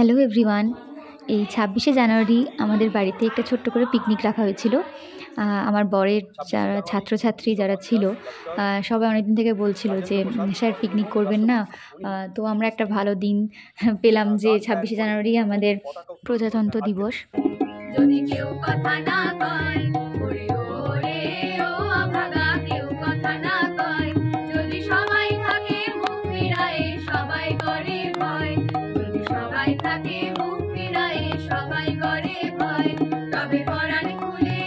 Hello everyone. এই ২৬শে জানুয়ারি আমাদের বাড়িতে একটা ছোট্ট করে পিকনিক রাখা হয়েছিল। আমার বরের যারা ছাত্রছাত্রী যারা ছিল সবাই অনেকদিন থেকে বলছিল যে স্যার পিকনিক করবেন না। তো আমরা একটা ভালো দিন পেলাম যে ২৬শে জানুয়ারি আমাদের প্রজাতন্ত্র দিবস। যদি কেউ কথা না কয় ওরে ওরে ও অভাগা, কেউ কথা না কয়, যদি সবাই থাকে মুখ ফিরায়ে সবাই করে ভয়, যদি সবাই থাকে মুখ ফিরায়ে সবাই করে ভয়, তবে পরাণ খুলে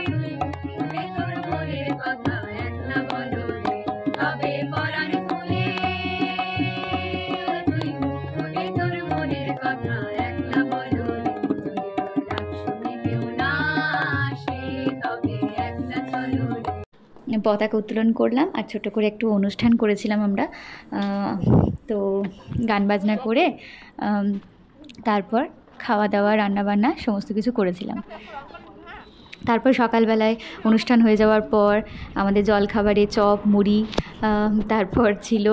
তুই মুখে তোর মনের কথা একলা বলো রে, তবে পরাণ খুলে তুই মুখে তোর মনের কথা একলা বলো রে, পতাকা উত্তোলন করলাম আর ছোট করে একটু অনুষ্ঠান করেছিলাম আমরা। তো গান বাজনা করে তারপর খাওয়া দাওয়া রান্নাবান্না সমস্ত কিছু করেছিলাম। তারপর সকালবেলায় অনুষ্ঠান হয়ে যাওয়ার পর আমাদের জলখাবারে চপ মুড়ি, তারপর ছিল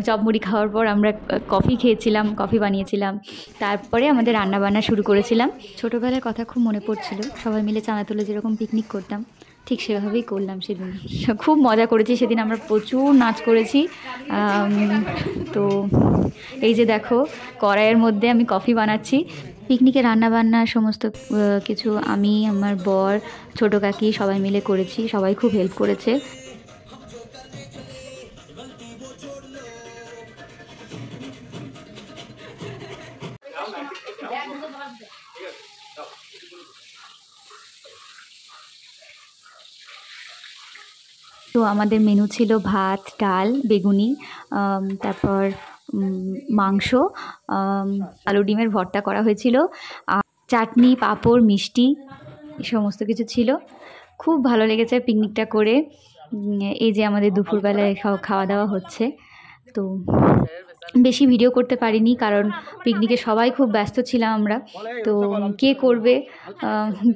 চপ মুড়ি খাওয়ার পর আমরা কফি খেয়েছিলাম, কফি বানিয়েছিলাম। তারপরে আমাদের রান্নাবান্না শুরু করেছিলাম। ছোটোবেলার কথা খুব মনে পড়ছিল, সবাই মিলে চাঁদা যেরকম পিকনিক করতাম ঠিক সেভাবেই করলাম সেদিন। খুব মজা করেছি সেদিন, আমরা প্রচুর নাচ করেছি। তো এই যে দেখো কড়াইয়ের মধ্যে আমি কফি বানাচ্ছি। পিকনিকে রান্নাবান্না সমস্ত কিছু আমি, আমার বর, ছোটো কাকি সবাই মিলে করেছি। সবাই খুব হেল্প করেছে। তো আমাদের মেনু ছিল ভাত, ডাল, বেগুনি, তারপর মাংস, আলু ডিমের ভর্তা করা হয়েছিল, আর চাটনি, পাঁপড়, মিষ্টি সমস্ত কিছু ছিল। খুব ভালো লেগেছে পিকনিকটা করে। এই যে আমাদের দুপুরবেলায় খাওয়া দাওয়া হচ্ছে। তো বেশি ভিডিও করতে পারিনি কারণ পিকনিকে সবাই খুব ব্যস্ত ছিলাম আমরা। তো কে করবে,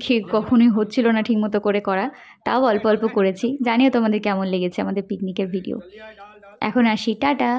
কে কখনোই হচ্ছিল না ঠিকমতো করে করা, তাও অল্প অল্প করেছি। জানিও তোমাদের কেমন লেগেছে আমাদের পিকনিকের ভিডিও। এখন আসি, টাটা।